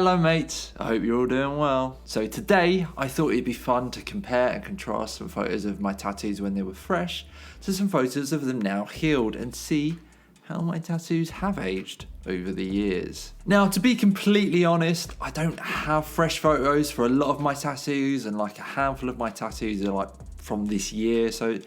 Hello mates, I hope you're all doing well. So today I thought it'd be fun to compare and contrast some photos of my tattoos when they were fresh to some photos of them now healed and see how my tattoos have aged over the years. Now, to be completely honest, I don't have fresh photos for a lot of my tattoos, and like a handful of my tattoos are like from this year, so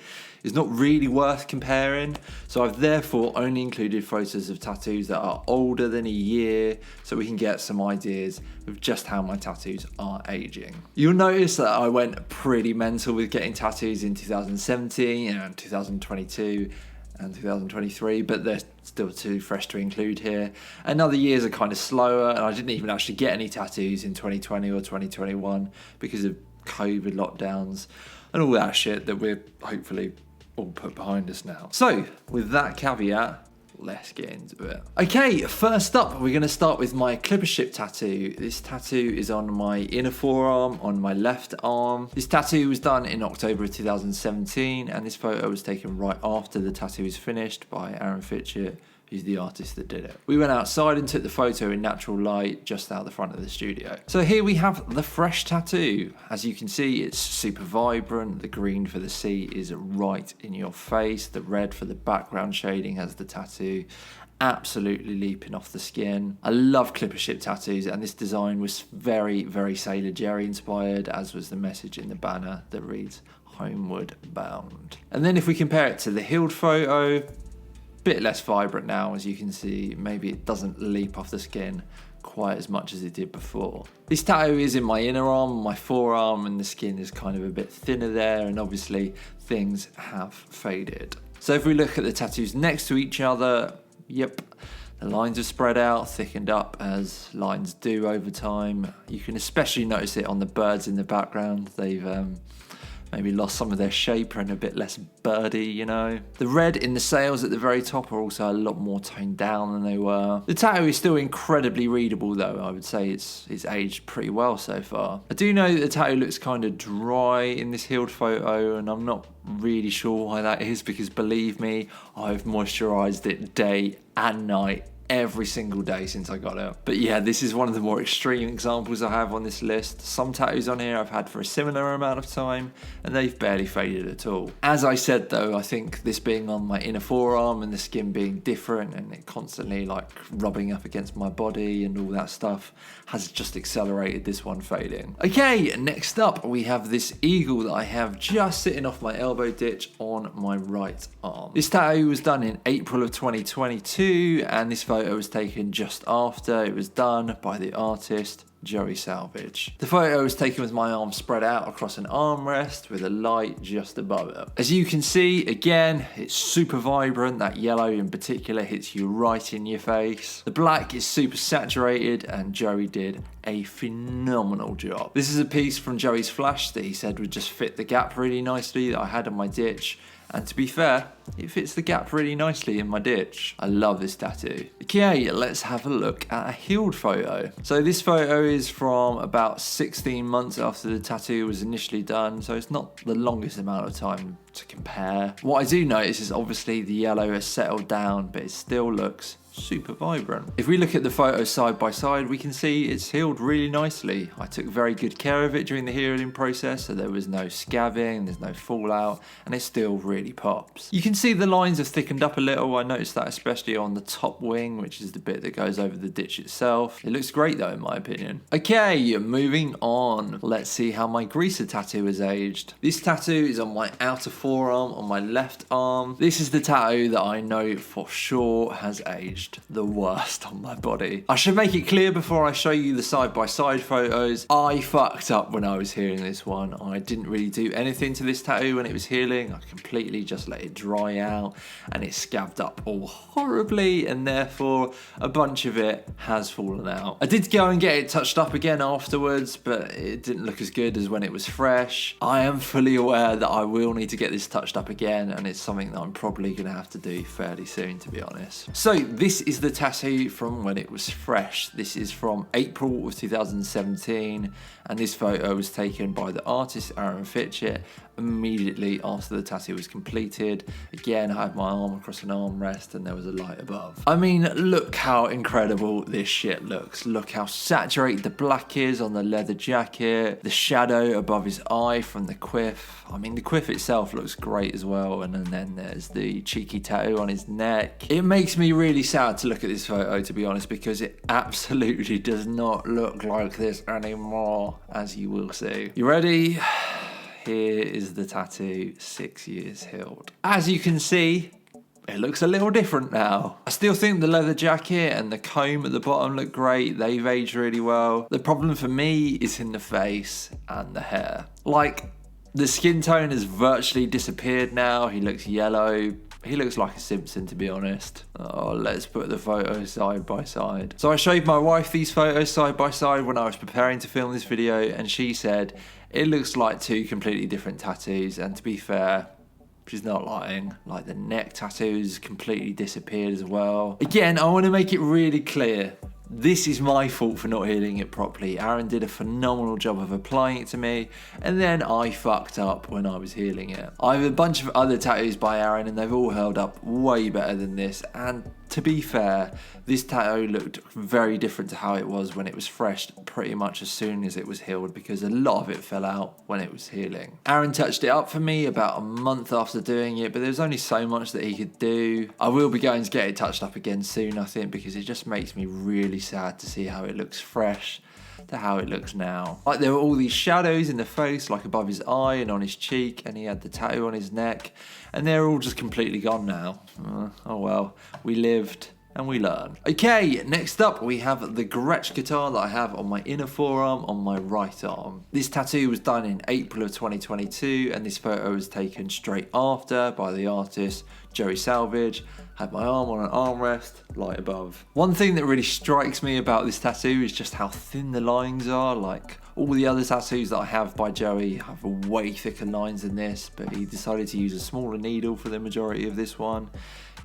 it's not really worth comparing. So I've therefore only included photos of tattoos that are older than a year, so we can get some ideas of just how my tattoos are aging. You'll notice that I went pretty mental with getting tattoos in 2017 and 2022 and 2023, but they're still too fresh to include here. And other years are kind of slower, and I didn't even actually get any tattoos in 2020 or 2021 because of COVID lockdowns and all that shit that we're hopefully all put behind us now. So with that caveat, let's get into it. Okay, first up, we're going to start with my clipper ship tattoo. This tattoo is on my inner forearm, on my left arm. This tattoo was done in October of 2017, and this photo was taken right after the tattoo was finished by Aaron Fitchett, who's the artist that did it. We went outside and took the photo in natural light just out the front of the studio. So here we have the fresh tattoo. As you can see, it's super vibrant. The green for the sea is right in your face. The red for the background shading has the tattoo absolutely leaping off the skin. I love clipper ship tattoos, and this design was very, very Sailor Jerry inspired, as was the message in the banner that reads "Homeward Bound." And then if we compare it to the healed photo, bit less vibrant now, as you can see. Maybe it doesn't leap off the skin quite as much as it did before. This tattoo is in my inner arm, my forearm, and the skin is kind of a bit thinner there, and obviously things have faded. So if we look at the tattoos next to each other, yep, the lines have spread out, thickened up as lines do over time. You can especially notice it on the birds in the background. They've maybe lost some of their shape and a bit less birdy, you know. The red in the sails at the very top are also a lot more toned down than they were. The tattoo is still incredibly readable though. I would say it's aged pretty well so far. I do know that the tattoo looks kind of dry in this healed photo, and I'm not really sure why that is, because believe me, I've moisturized it day and night every single day since I got it. But yeah, this is one of the more extreme examples I have on this list. Some tattoos on here I've had for a similar amount of time, and they've barely faded at all. As I said though, I think this being on my inner forearm and the skin being different and it constantly like rubbing up against my body and all that stuff has just accelerated this one fading. Okay, next up we have this eagle that I have just sitting off my elbow ditch on my right arm. This tattoo was done in April of 2022, and this photo was taken just after it was done by the artist Joey Salvage. The photo was taken with my arm spread out across an armrest with a light just above it. As you can see, again, it's super vibrant. That yellow in particular hits you right in your face. The black is super saturated, and Joey did a phenomenal job. This is a piece from Joey's flash that he said would just fit the gap really nicely that I had on my ditch. And to be fair, it fits the gap really nicely in my ditch. I love this tattoo. Okay, let's have a look at a healed photo. So this photo is from about 16 months after the tattoo was initially done, so it's not the longest amount of time to compare. What I do notice is obviously the yellow has settled down, but it still looks super vibrant. If we look at the photos side by side, we can see it's healed really nicely. I took very good care of it during the healing process, so there was no scabbing, there's no fallout, and it still really pops. You can see the lines have thickened up a little. I noticed that especially on the top wing, which is the bit that goes over the ditch itself. It looks great though, in my opinion. Okay, moving on. Let's see how my greaser tattoo has aged. This tattoo is on my outer forearm on my left arm. This is the tattoo that I know for sure has aged the worst on my body. I should make it clear before I show you the side-by-side photos, I fucked up when I was healing this one. I didn't really do anything to this tattoo when it was healing. I completely just let it dry out, and it scabbed up all horribly, and therefore a bunch of it has fallen out. I did go and get it touched up again afterwards, but it didn't look as good as when it was fresh. I am fully aware that I will need to get this touched up again, and it's something that I'm probably going to have to do fairly soon, to be honest. So this This is the tattoo from when it was fresh. This is from April of 2017, and this photo was taken by the artist Aaron Fitchett immediately after the tattoo was completed. Again, I had my arm across an armrest and there was a light above. I mean, look how incredible this shit looks. Look how saturated the black is on the leather jacket, the shadow above his eye from the quiff. I mean, the quiff itself looks great as well, and then there's the cheeky tattoo on his neck. It makes me really sad to look at this photo, to be honest, because it absolutely does not look like this anymore, as you will see. You ready? Here is the tattoo 6 years healed. As you can see, it looks a little different now. I still think the leather jacket and the comb at the bottom look great. They've aged really well. The problem for me is in the face and the hair. Like, the skin tone has virtually disappeared now. He looks yellow. He looks like a Simpson, to be honest. Oh, let's put the photos side by side. So I showed my wife these photos side by side when I was preparing to film this video, and she said it looks like two completely different tattoos. And to be fair, she's not lying. Like, the neck tattoos completely disappeared as well. Again, I want to make it really clear. This is my fault for not healing it properly. Aaron did a phenomenal job of applying it to me, and then I fucked up when I was healing it. I have a bunch of other tattoos by Aaron, and they've all held up way better than this. And to be fair, this tattoo looked very different to how it was when it was fresh pretty much as soon as it was healed, because a lot of it fell out when it was healing. Aaron touched it up for me about a month after doing it, but there's only so much that he could do. I will be going to get it touched up again soon, I think, because it just makes me really sad to see how it looks fresh to how it looks now. Like, there were all these shadows in the face, like above his eye and on his cheek, and he had the tattoo on his neck, and they're all just completely gone now. Oh well, we lived and we learn. Okay, next up we have the Gretsch guitar that I have on my inner forearm on my right arm. This tattoo was done in April of 2022, and this photo was taken straight after by the artist Joey Salvage. Had my arm on an armrest, light above. One thing that really strikes me about this tattoo is just how thin the lines are. Like, all the other tattoos that I have by Joey have way thicker lines than this, but he decided to use a smaller needle for the majority of this one,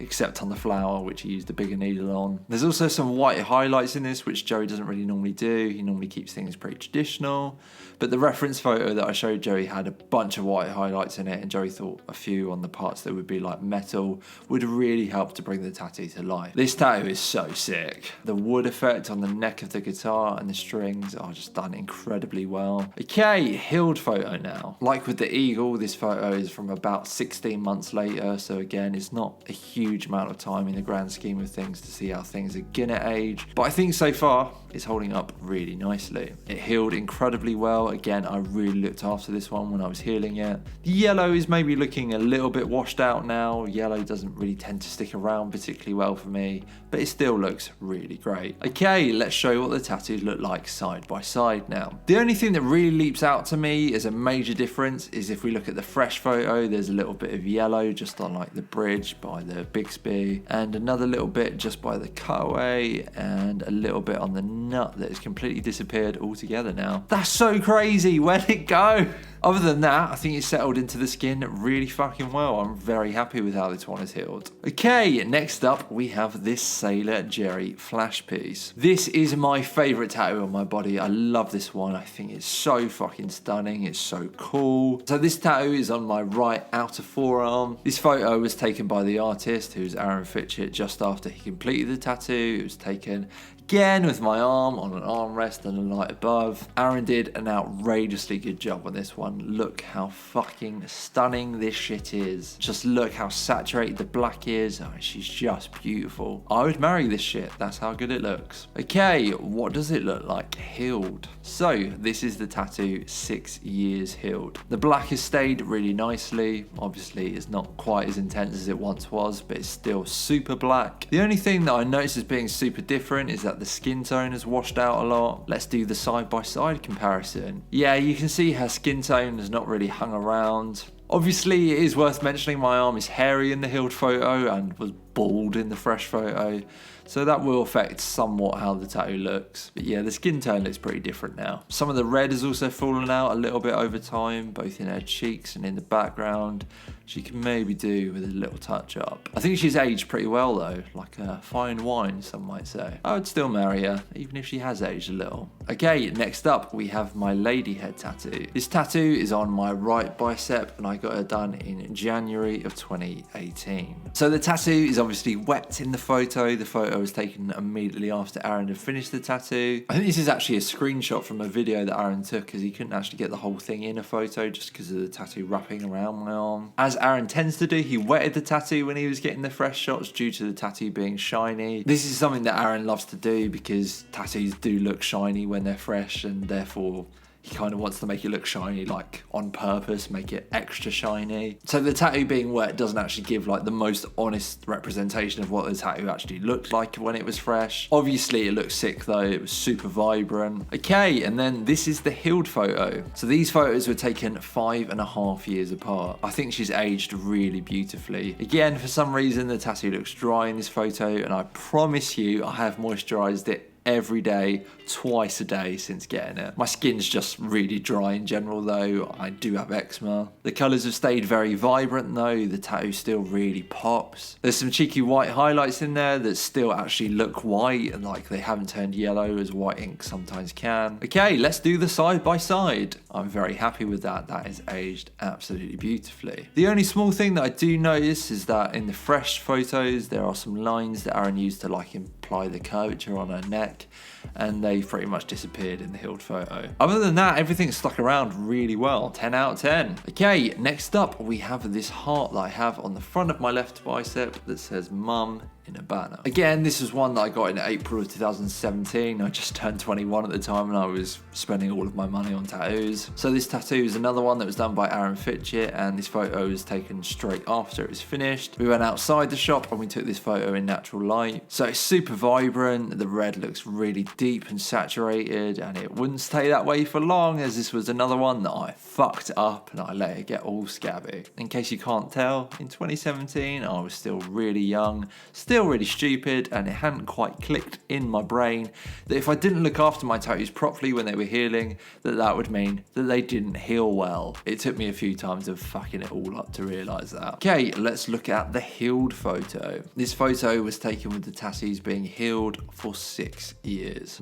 except on the flower, which he used a bigger needle on. There's also some white highlights in this, which Joey doesn't really normally do. He normally keeps things pretty traditional. But the reference photo that I showed Joey had a bunch of white highlights in it, and Joey thought a few on the parts that would be like metal would really help to bring the tattoo to life. This tattoo is so sick. The wood effect on the neck of the guitar and the strings are just done incredibly well. Okay, healed photo now. Like with the eagle, this photo is from about 16 months later, so again, it's not a huge amount of time in the grand scheme of things to see how things are gonna age, but I think so far it's holding up really nicely. It healed incredibly well. Again, I really looked after this one when I was healing it. The yellow is maybe looking a little bit washed out now. Yellow doesn't really tend to stick around particularly well for me, but it still looks really great. Okay, let's show you what the tattoos look like side by side now. The only thing that really leaps out to me as a major difference is if we look at the fresh photo, there's a little bit of yellow just on like the bridge by the Bixby, and another little bit just by the cutaway, and a little bit on the nut that has completely disappeared altogether now. That's so crazy. Where'd it go? Other than that, I think it settled into the skin really fucking well. I'm very happy with how this one is healed. Okay, next up we have this Sailor Jerry flash piece. This is my favourite tattoo on my body. I love this one. I think it's so fucking stunning. It's so cool. So this tattoo is on my right outer forearm. This photo was taken by the artist, who's Aaron Fitchett, just after he completed the tattoo. It was taken again with my arm on an armrest and a light above. Aaron did an outrageously good job on this one. Look how fucking stunning this shit is. Just look how saturated the black is. Oh, she's just beautiful. I would marry this shit. That's how good it looks. Okay, what does it look like healed? So this is the tattoo 6 years healed. The black has stayed really nicely. Obviously it's not quite as intense as it once was, but it's still super black. The only thing that I noticed as being super different is that the skin tone has washed out a lot. Let's do the side-by-side comparison. Yeah, you can see her skin tone has not really hung around. Obviously, it is worth mentioning my arm is hairy in the healed photo and was bald in the fresh photo. So that will affect somewhat how the tattoo looks. But yeah, the skin tone looks pretty different now. Some of the red has also fallen out a little bit over time, both in her cheeks and in the background. She can maybe do with a little touch up. I think she's aged pretty well though, like a fine wine, some might say. I would still marry her, even if she has aged a little. Okay, next up we have my lady head tattoo. This tattoo is on my right bicep and I got it done in January of 2018. So the tattoo is obviously wet in the photo. The photo was taken immediately after Aaron had finished the tattoo. I think this is actually a screenshot from a video that Aaron took because he couldn't actually get the whole thing in a photo just because of the tattoo wrapping around my arm. As Aaron tends to do, he wetted the tattoo when he was getting the fresh shots due to the tattoo being shiny. This is something that Aaron loves to do because tattoos do look shiny when they're fresh, and therefore he kind of wants to make it look shiny, like on purpose, make it extra shiny. So the tattoo being wet doesn't actually give like the most honest representation of what the tattoo actually looked like when it was fresh. Obviously it looks sick though, it was super vibrant. Okay, and then this is the healed photo. So these photos were taken 5.5 years apart. I think she's aged really beautifully. Again, for some reason the tattoo looks dry in this photo, and I promise you I have moisturized it every day, twice a day since getting it. My skin's just really dry in general though. I do have eczema. The colours have stayed very vibrant though. The tattoo still really pops. There's some cheeky white highlights in there that still actually look white and like they haven't turned yellow as white ink sometimes can. Okay, let's do the side by side. I'm very happy with that. That is aged absolutely beautifully. The only small thing that I do notice is that in the fresh photos there are some lines that Aaron used to like imply the curvature on her neck, and they pretty much disappeared in the healed photo. Other than that, everything stuck around really well. 10 out of 10. Okay, next up we have this heart that I have on the front of my left bicep that says mum in a banner. Again, this is one that I got in April of 2017. I just turned 21 at the time and I was spending all of my money on tattoos. So this tattoo is another one that was done by Aaron Fitchett, and this photo was taken straight after it was finished. We went outside the shop and we took this photo in natural light. So it's super vibrant, the red looks really deep and saturated, and it wouldn't stay that way for long, as this was another one that I fucked up and I let it get all scabby. In case you can't tell, in 2017 I was still really young, still really stupid, and it hadn't quite clicked in my brain that if I didn't look after my tattoos properly when they were healing, that would mean that they didn't heal well. It took me a few times of fucking it all up to realise that. Okay, let's look at the healed photo. This photo was taken with the tattoos being healed for 6 years.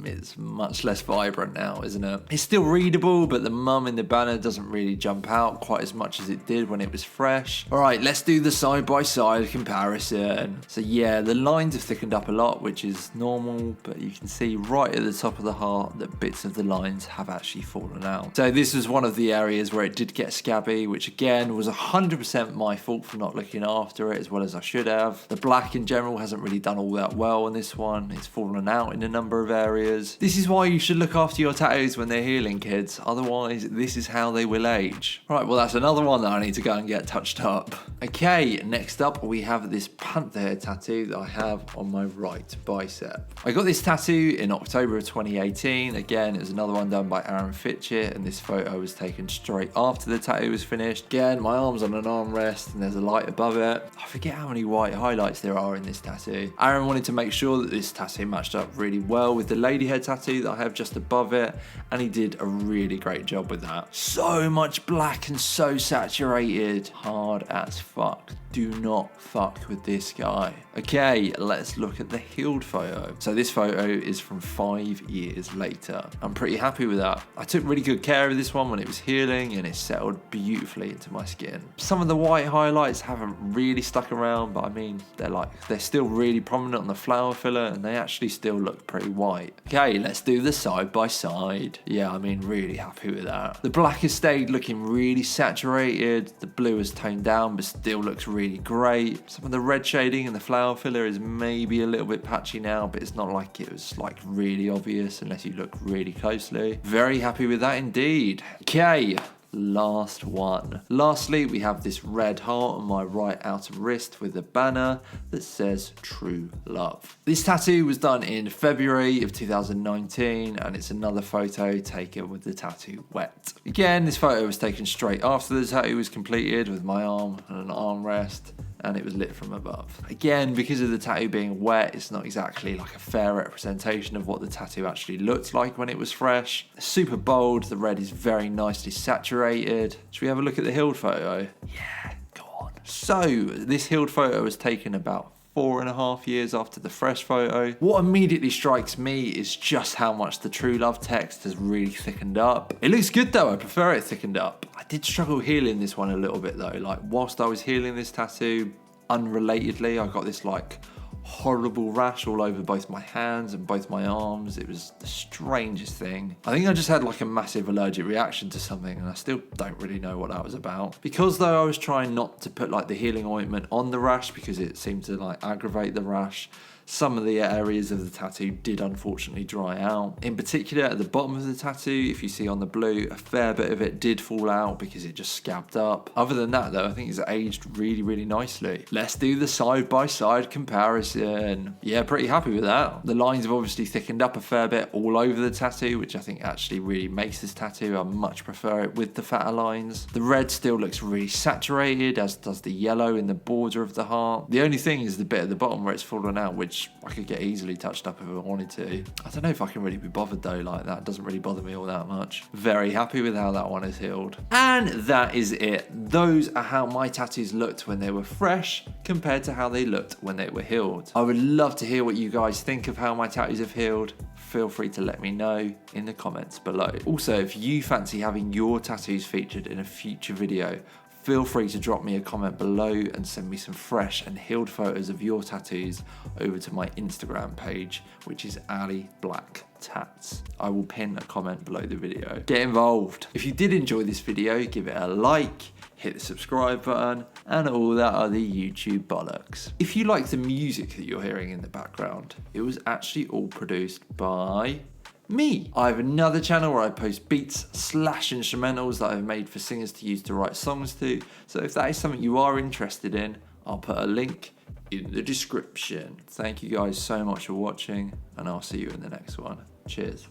It's much less vibrant now, isn't it? It's still readable, but the mum in the banner doesn't really jump out quite as much as it did when it was fresh. Alright, let's do the side-by-side comparison. So yeah, the lines have thickened up a lot, which is normal, but you can see right at the top of the heart that bits of the lines have actually fallen out. So this was one of the areas where it did get scabby, which again was 100% my fault for not looking after it as well as I should have. The black in general hasn't really done all that well on this one. It's fallen out in a number of areas. This is why you should look after your tattoos when they're healing, kids. Otherwise, this is how they will age. Right, well that's another one that I need to go and get touched up. Okay, next up we have this Panther tattoo that I have on my right bicep. I got this tattoo in October of 2018. Again, it was another one done by Aaron Fitchett, and this photo was taken straight after the tattoo was finished. Again, my arm's on an armrest and there's a light above it. I forget how many white highlights there are in this tattoo. Aaron wanted to make sure that this tattoo matched up really well with the lady head tattoo that I have just above it, and he did a really great job with that. So much black and so saturated. Hard as fuck. Do not fuck with this guy. Okay, let's look at the healed photo. So this photo is from 5 years later. I'm pretty happy with that. I took really good care of this one when it was healing, and it settled beautifully into my skin. Some of the white highlights haven't really stuck around, but I mean, they're still really prominent on the flower filler, and they actually still look pretty white. Okay, let's do the side by side. Yeah, I mean, really happy with that. The black has stayed looking really saturated. The blue has toned down, but still looks really great. Some of the red shading in the flower filler is maybe a little bit patchy now, but it's not like it was like really obvious unless you look really closely. Very happy with that indeed. Okay, last one. Lastly, we have this red heart on my right outer wrist with a banner that says True Love. This tattoo was done in February of 2019, and it's another photo taken with the tattoo wet. Again, this photo was taken straight after the tattoo was completed with my arm on an armrest, and it was lit from above. Again, because of the tattoo being wet, it's not exactly like a fair representation of what the tattoo actually looked like when it was fresh. Super bold, the red is very nicely saturated. Should we have a look at the healed photo? Yeah, go on. So, this healed photo was taken about 4.5 years after the fresh photo. What immediately strikes me is just how much the True Love text has really thickened up. It looks good though, I prefer it thickened up. I did struggle healing this one a little bit though. Like whilst I was healing this tattoo, unrelatedly, I got this like horrible rash all over both my hands and both my arms. It was the strangest thing. I think I just had like a massive allergic reaction to something, and I still don't really know what that was about. Because though I was trying not to put like the healing ointment on the rash because it seemed to like aggravate the rash, some of the areas of the tattoo did unfortunately dry out. In particular, at the bottom of the tattoo, if you see on the blue, a fair bit of it did fall out because it just scabbed up. Other than that though, I think it's aged really, really nicely. Let's do the side-by-side comparison. Yeah, pretty happy with that. The lines have obviously thickened up a fair bit all over the tattoo, which I think actually really makes this tattoo. I much prefer it with the fatter lines. The red still looks really saturated, as does the yellow in the border of the heart. The only thing is the bit at the bottom where it's fallen out, which I could get easily touched up if I wanted to. I don't know if I can really be bothered though, like that doesn't really bother me all that much. Very happy with how that one is healed. And that is it. Those are how my tattoos looked when they were fresh compared to how they looked when they were healed. I would love to hear what you guys think of how my tattoos have healed. Feel free to let me know in the comments below. Also, if you fancy having your tattoos featured in a future video, feel free to drop me a comment below and send me some fresh and healed photos of your tattoos over to my Instagram page, which is Ali Black Tats. I will pin a comment below the video. Get involved. If you did enjoy this video, give it a like, hit the subscribe button, and all that other YouTube bollocks. If you like the music that you're hearing in the background, it was actually all produced by me. I have another channel where I post beats / instrumentals that I've made for singers to use to write songs to. So if that is something you are interested in, I'll put a link in the description. Thank you guys so much for watching, and I'll see you in the next one. Cheers.